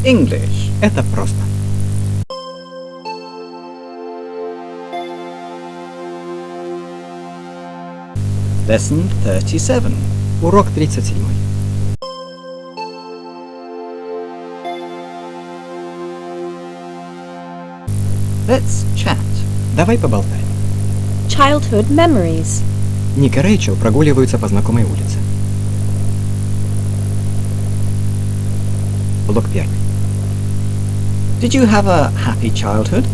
English. Это просто. Lesson 37. Урок 37. Let's chat. Давай поболтаем. Childhood memories. Ник и Рэйчел прогуливаются по знакомой улице. Блок 1. Did you have a happy childhood?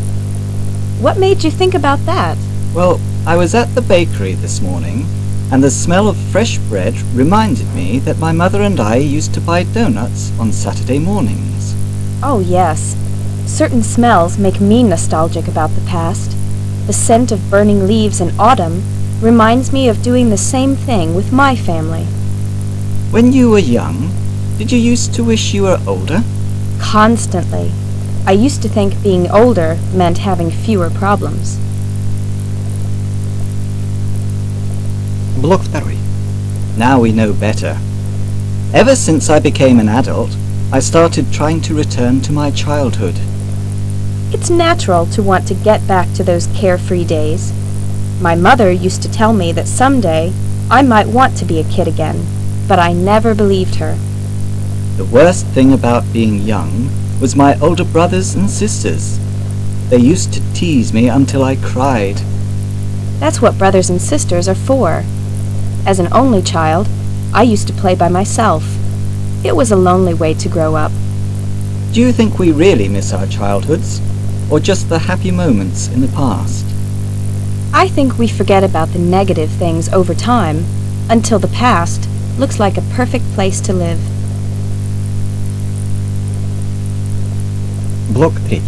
What made you think about that? Well, I was at the bakery this morning, and the smell of fresh bread reminded me that my mother and I used to buy donuts on Saturday mornings. Oh, yes. Certain smells make me nostalgic about the past. The scent of burning leaves in autumn reminds me of doing the same thing with my family. When you were young, did you used to wish you were older? Constantly. I used to think being older meant having fewer problems. Блок 2. Now we know better. Ever since I became an adult, I started trying to return to my childhood. It's natural to want to get back to those carefree days. My mother used to tell me that someday I might want to be a kid again, but I never believed her. The worst thing about being young was my older brothers and sisters. They used to tease me until I cried. That's what brothers and sisters are for. As an only child, I used to play by myself. It was a lonely way to grow up. Do you think we really miss our childhoods, or just the happy moments in the past? I think we forget about the negative things over time, until the past looks like a perfect place to live. Блок 3.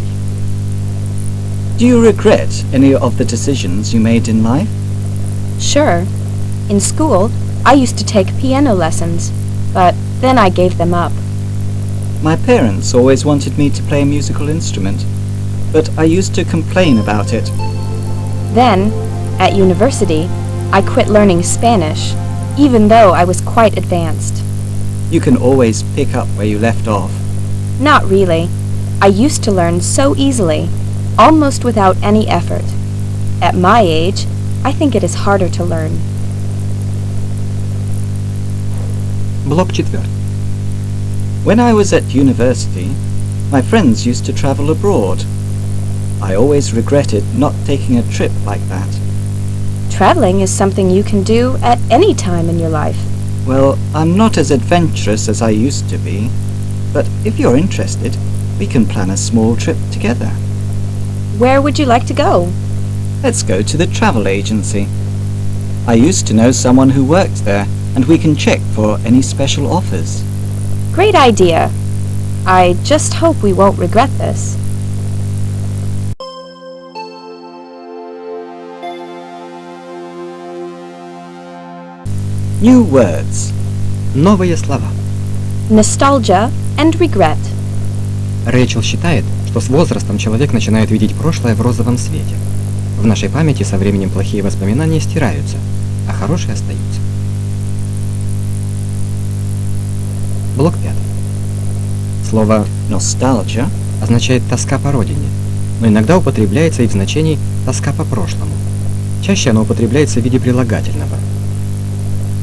Do you regret any of the decisions you made in life? Sure. In school, I used to take piano lessons, but then I gave them up. My parents always wanted me to play a musical instrument, but I used to complain about it. Then, at university, I quit learning Spanish, even though I was quite advanced. You can always pick up where you left off. Not really. I used to learn so easily, almost without any effort. At my age, I think it is harder to learn. Блок 4. When I was at university, my friends used to travel abroad. I always regretted not taking a trip like that. Traveling is something you can do at any time in your life. Well, I'm not as adventurous as I used to be, but if you're interested, we can plan a small trip together. Where would you like to go? Let's go to the travel agency. I used to know someone who worked there, and we can check for any special offers. Great idea. I just hope we won't regret this. New words. Новые слова. Nostalgia and regret. Рэйчел считает, что с возрастом человек начинает видеть прошлое в розовом свете. В нашей памяти со временем плохие воспоминания стираются, а хорошие остаются. Блок 5. Слово Nostalgia означает «тоска по родине», но иногда употребляется и в значении «тоска по прошлому». Чаще оно употребляется в виде прилагательного.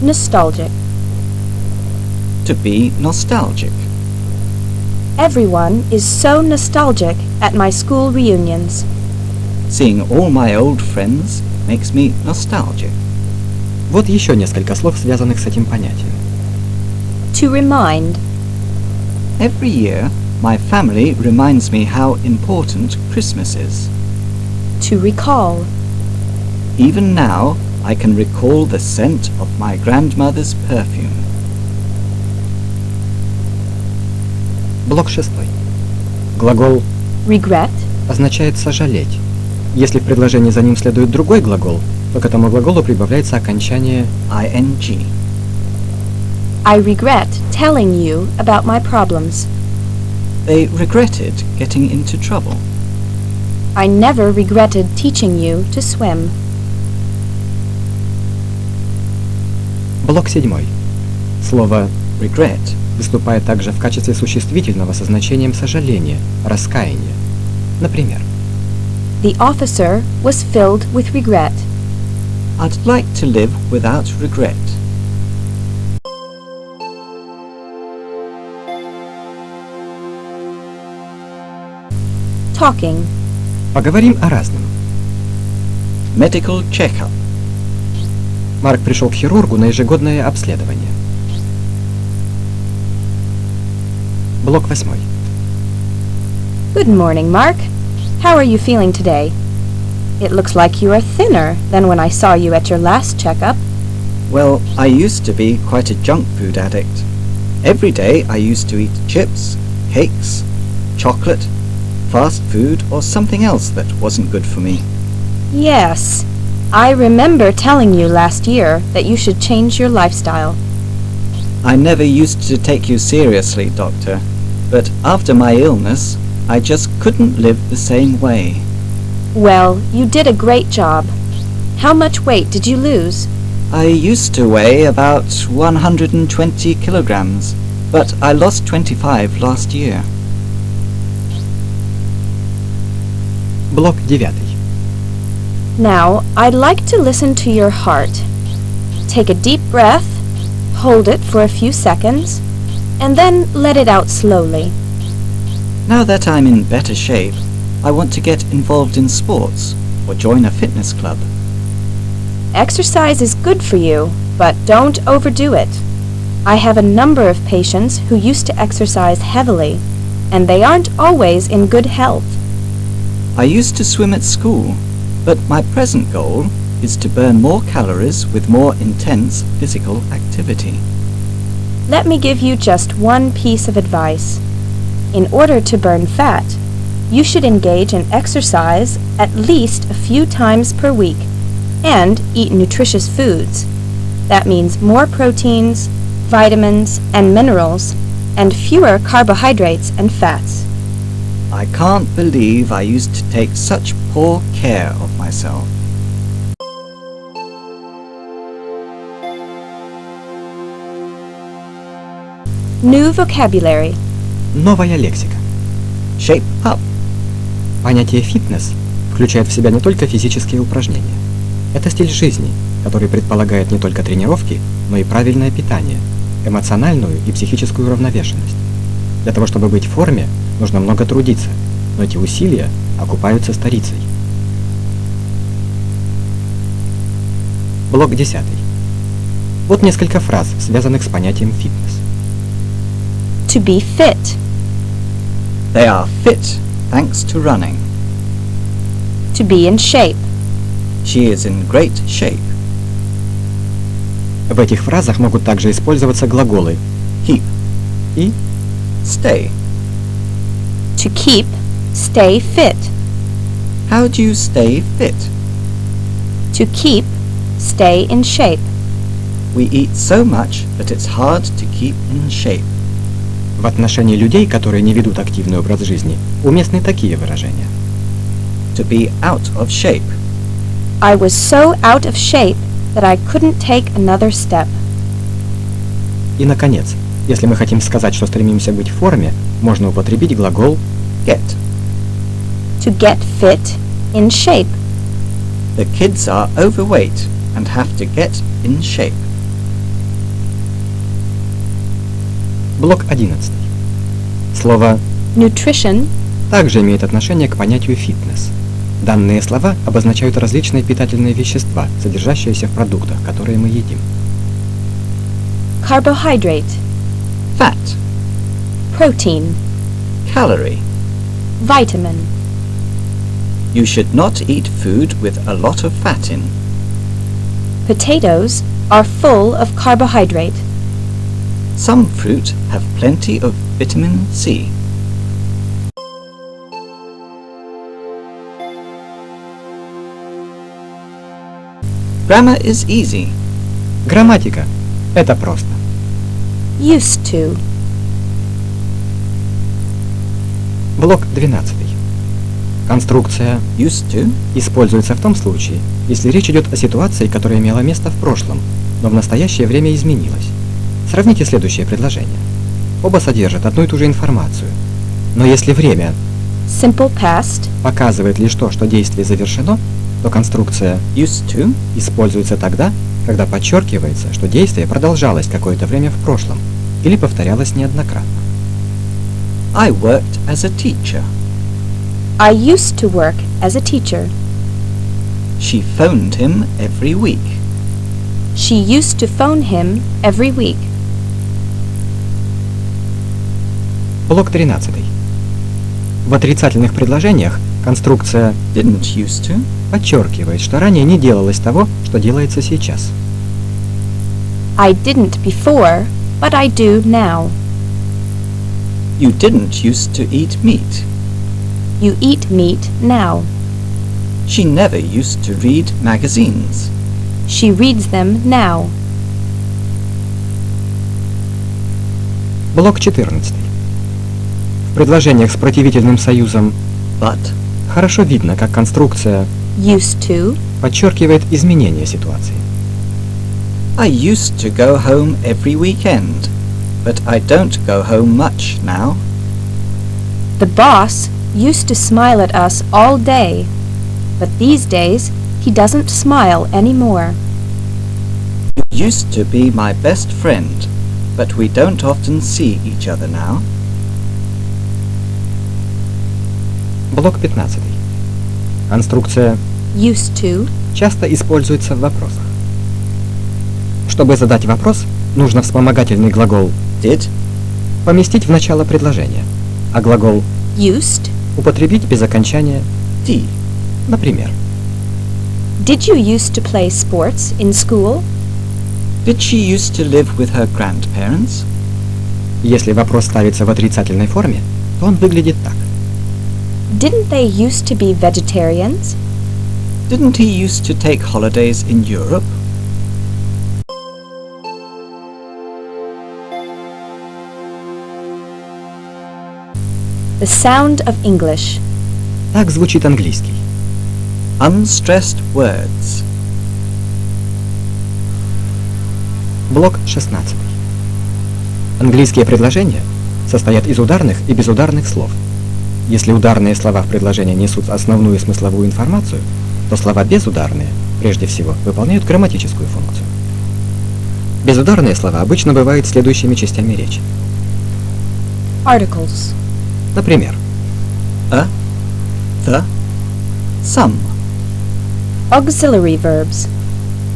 Nostalgic. to be nostalgic. Everyone is so nostalgic at my school reunions. Seeing all my old friends makes me nostalgic. Вот еще несколько слов, связанных с этим понятием. To remind. Every year, my family reminds me how important Christmas is. To recall. Even now, I can recall the scent of my grandmother's perfume. Блок 6. Глагол Regret. означает «сожалеть». Если в предложении за ним следует другой глагол, то к этому глаголу прибавляется окончание ing. I regret telling you about my problems. They regretted getting into trouble. I never regretted teaching you to swim. Блок 7. Слово Regret выступает также в качестве существительного со значением сожаления, раскаяния. Например, The officer was filled with regret. I'd like to live without regret. Talking. поговорим о разном. Medical checkup. Марк пришел к хирургу на ежегодное обследование. Блок 8. Good morning, Mark. How are you feeling today? It looks like you are thinner than when I saw you at your last checkup. Well, I used to be quite a junk food addict. Every day I used to eat chips, cakes, chocolate, fast food or something else that wasn't good for me. Yes, I remember telling you last year that you should change your lifestyle. I never used to take you seriously, Doctor, but after my illness, I just couldn't live the same way. Well, you did a great job. How much weight did you lose? I used to weigh about 120 kilograms, but I lost 25 last year. Блок 9. Now, I'd like to listen to your heart. Take a deep breath, hold it for a few seconds, and then let it out slowly. Now that I'm in better shape, I want to get involved in sports or join a fitness club. Exercise is good for you, but don't overdo it. I have a number of patients who used to exercise heavily, and they aren't always in good health. I used to swim at school, but my present goal is to burn more calories with more intense physical activity. Let me give you just one piece of advice. In order to burn fat, you should engage in exercise at least a few times per week and eat nutritious foods. That means more proteins, vitamins, and minerals, and fewer carbohydrates and fats. I can't believe I used to take such poor care of myself. New vocabulary. Новая лексика. Shape up. Понятие «фитнес» включает в себя не только физические упражнения. Это стиль жизни, который предполагает не только тренировки, но и правильное питание, эмоциональную и психическую уравновешенность. Для того, чтобы быть в форме, нужно много трудиться, но эти усилия окупаются старицей. Блок 10. Вот несколько фраз, связанных с понятием «фитнес». To be fit. They are fit thanks to running. To be in shape. She is in great shape. В этих фразах могут также использоваться глаголы Keep. и Stay. To keep, stay fit. How do you stay fit? To keep, stay in shape. We eat so much that it's hard to keep in shape. в отношении людей, которые не ведут активный образ жизни, уместны такие выражения. To be out of shape. I was so out of shape that I couldn't take another step. И, наконец, если мы хотим сказать, что стремимся быть в форме, можно употребить глагол Get. To get fit, in shape. The kids are overweight and have to get in shape. Блок 11. Слово Nutrition также имеет отношение к понятию «фитнес». Данные слова обозначают различные питательные вещества, содержащиеся в продуктах, которые мы едим. Carbohydrate. Fat. Protein. Calorie. Vitamin. You should not eat food with a lot of fat in. Potatoes are full of carbohydrate. Some fruit have plenty of vitamin C. Grammar is easy. Грамматика – это просто. Used to. Блок 12. Конструкция Used to. используется в том случае, если речь идет о ситуации, которая имела место в прошлом, но в настоящее время изменилась. Сравните следующее предложение. Оба содержат одну и ту же информацию. Но если время Simple past показывает лишь то, что действие завершено, то конструкция Used to. используется тогда, когда подчеркивается, что действие продолжалось какое-то время в прошлом или повторялось неоднократно. I worked as a teacher. I used to work as a teacher. She phoned him every week. She used to phone him every week. Блок 13. В отрицательных предложениях конструкция Didn't used to. подчеркивает, что ранее не делалось того, что делается сейчас. I didn't before, but I do now. You didn't used to eat meat. You eat meat now. She never used to read magazines. She reads them now. Блок 14. В предложениях с противительным союзом But хорошо видно, как конструкция Used to. подчеркивает изменение ситуации. I used to go home every weekend, but I don't go home much now. The boss used to smile at us all day, but these days he doesn't smile anymore. You used to be my best friend, but we don't often see each other now. Блок 15. Конструкция Used to. часто используется в вопросах. Чтобы задать вопрос, нужно вспомогательный глагол Did поместить в начало предложения, а глагол Used. употребить без окончания. D. Например, Did you used to play sports in school? Did she used to live with her grandparents? если вопрос ставится в отрицательной форме, то он выглядит так. Didn't they used to be vegetarians? Didn't he used to take holidays in Europe? The sound of English. Так звучит английский. Unstressed words. Блок 16. Английские предложения состоят из ударных и безударных слов. Если ударные слова в предложении несут основную смысловую информацию, то слова безударные, прежде всего, выполняют грамматическую функцию. Безударные слова обычно бывают следующими частями речи. Articles. Например, A, the, some. Auxiliary verbs.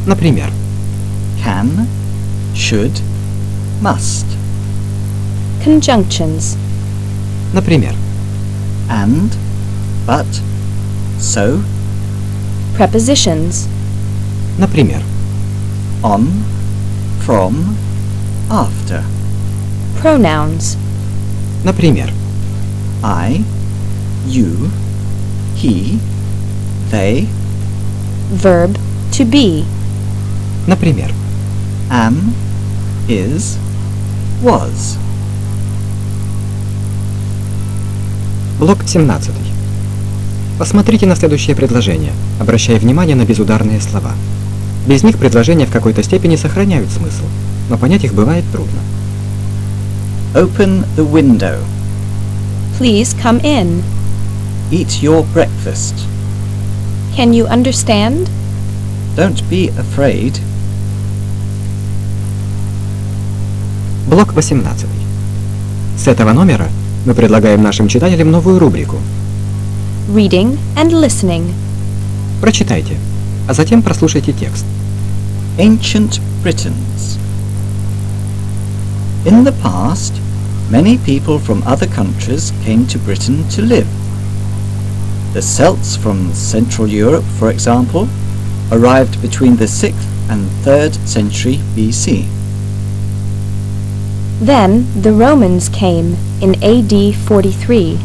например, Can, should, must. Conjunctions. например, And, but, so, Prepositions. например, on, from, after. Pronouns. например, I, you, he, they, Verb to be. например, am, is, was. Блок 17. Посмотрите на следующее предложение, обращая внимание на безударные слова. Без них предложения в какой-то степени сохраняют смысл, но понять их бывает трудно. Open the window. Please come in. Eat your breakfast. Can you understand? Don't be afraid. Блок 18. С этого номера мы предлагаем нашим читателям новую рубрику. Reading and listening. Прочитайте, а затем прослушайте текст. Ancient Britons. In the past, many people from other countries came to Britain to live. The Celts from Central Europe, for example, arrived between the 6th and 3rd century BC. Then the Romans came in AD 43.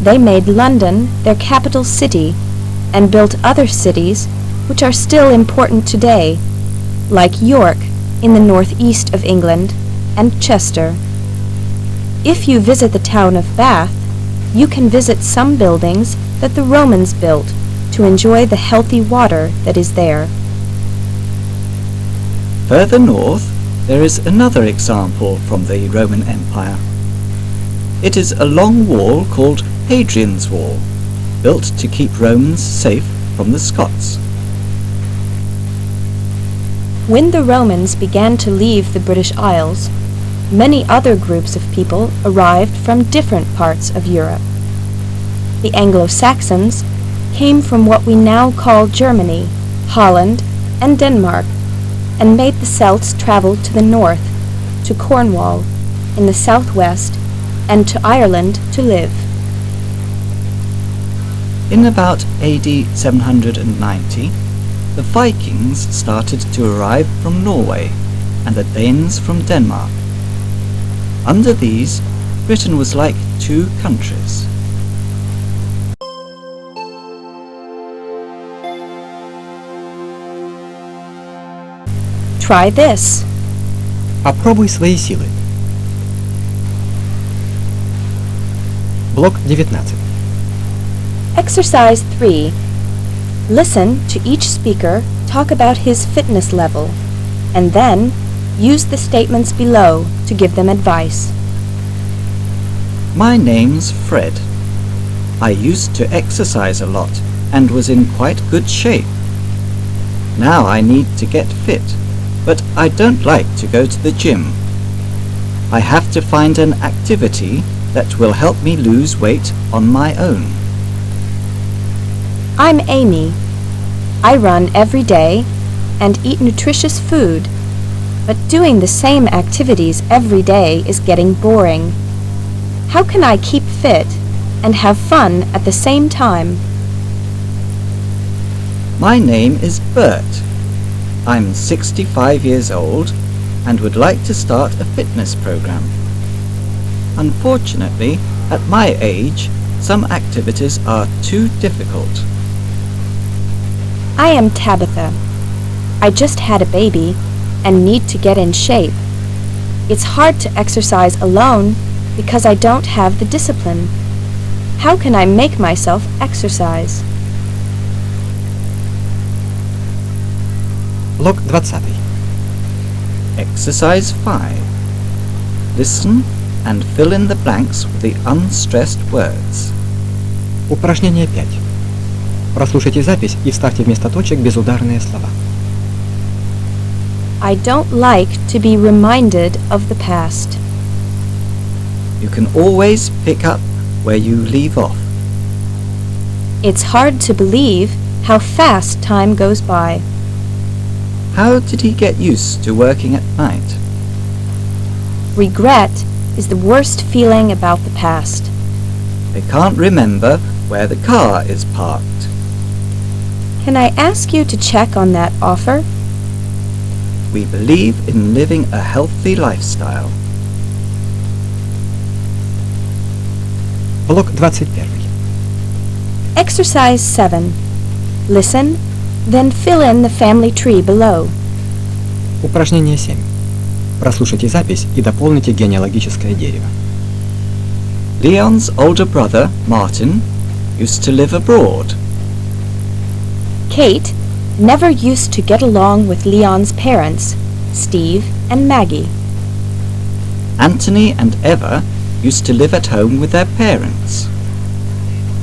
They made London their capital city and built other cities which are still important today, like York in the northeast of England and Chester. If you visit the town of Bath, you can visit some buildings that the Romans built to enjoy the healthy water that is there. Further north, There is another example from the Roman Empire. It is a long wall called Hadrian's Wall, built to keep Romans safe from the Scots. When the Romans began to leave the British Isles, many other groups of people arrived from different parts of Europe. The Anglo-Saxons came from what we now call Germany, Holland, and Denmark, and made the Celts travel to the north, to Cornwall, in the southwest, and to Ireland to live. In about AD 790, the Vikings started to arrive from Norway and the Danes from Denmark. Under these, Britain was like two countries. Try this. Попробуй свои силы. Блок 19. Exercise 3. Listen to each speaker talk about his fitness level, and then use the statements below to give them advice. My name's Fred. I used to exercise a lot and was in quite good shape. Now I need to get fit, but I don't like to go to the gym. I have to find an activity that will help me lose weight on my own. I'm Amy. I run every day and eat nutritious food, but doing the same activities every day is getting boring. How can I keep fit and have fun at the same time? My name is Bert. I'm 65 years old and would like to start a fitness program. Unfortunately, at my age, some activities are too difficult. I am Tabitha. I just had a baby and need to get in shape. It's hard to exercise alone because I don't have the discipline. How can I make myself exercise? Блок 20. Exercise 5. Listen and fill in the blanks with the unstressed words. Упражнение 5. Прослушайте запись и вставьте вместо точек безударные слова. I don't like to be reminded of the past. You can always pick up where you leave off. It's hard to believe how fast time goes by. How did he get used to working at night? Regret is the worst feeling about the past. They can't remember where the car is parked. Can I ask you to check on that offer? We believe in living a healthy lifestyle. Блок 21. Exercise 7. Listen, then fill in the family tree below. Упражнение 7. Прослушайте запись и дополните генеалогическое дерево. Leon's older brother, Martin, used to live abroad. Kate never used to get along with Leon's parents, Steve and Maggie. Anthony and Eva used to live at home with their parents.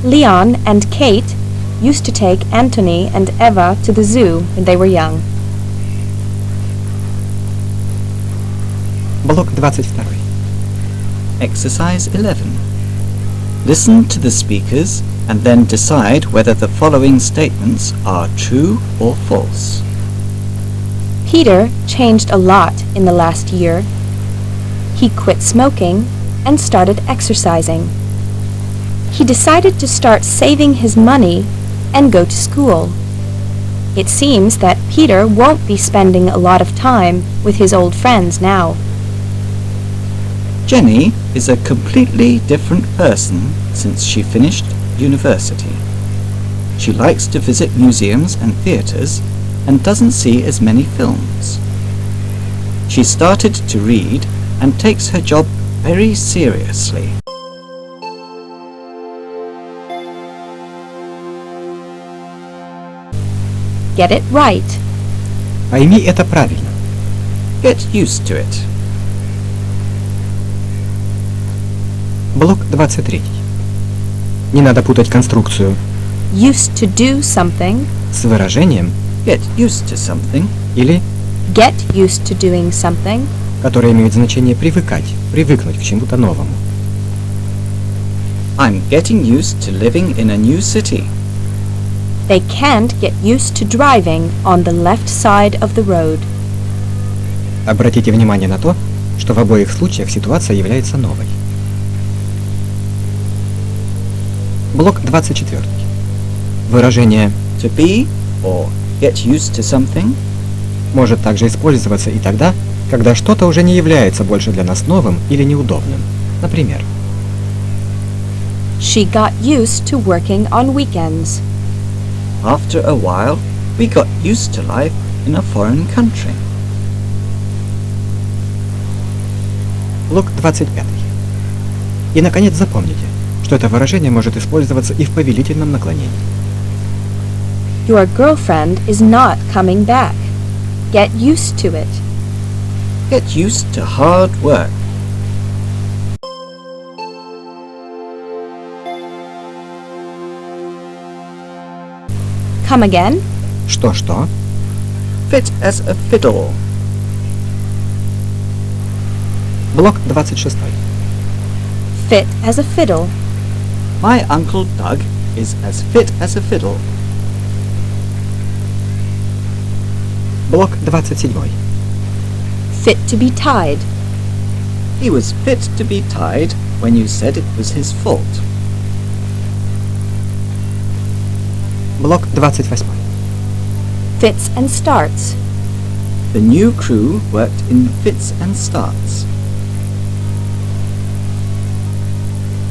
Leon and Kate used to take Anthony and Eva to the zoo when they were young. Блок 22. Exercise 11. Listen to the speakers and then decide whether the following statements are true or false. Peter changed a lot in the last year. He quit smoking and started exercising. He decided to start saving his money and go to school. It seems that Peter won't be spending a lot of time with his old friends now. Jenny is a completely different person since she finished university. She likes to visit museums and theatres and doesn't see as many films. She started to read and takes her job very seriously. Get it right. Пойми это правильно. Get used to it. Блок 23. Не надо путать конструкцию Used to do something с выражением Get used to something, или, get used to doing something, которое имеет значение привыкать, привыкнуть к чему-то новому. I'm getting used to living in a new city. They can't get used to driving on the left side of the road. Обратите внимание на то, что в обоих случаях ситуация является новой. Блок 24. Выражение To be or get used to something может также использоваться и тогда, когда что-то уже не является больше для нас новым или неудобным. Например, She got used to working on weekends. after a while we got used to life in a foreign country. блок 25. И, наконец, запомните, что это выражение может использоваться и в повелительном наклонении. Your girlfriend is not coming back. Get used to it. Get used to hard work. Come again? Что-что? Fit as a fiddle. Блок 26. Fit as a fiddle. My Uncle Doug is as fit as a fiddle. Блок 27. Fit to be tied. He was fit to be tied when you said it was his fault. Блок 28. Fits and starts. The new crew worked in fits and starts.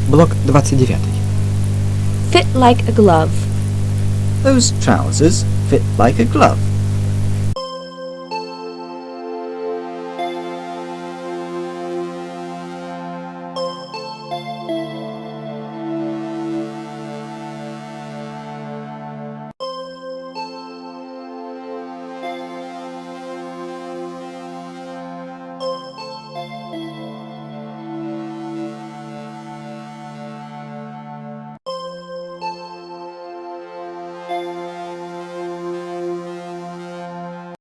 Блок 29. Fit like a glove. Those trousers fit like a glove.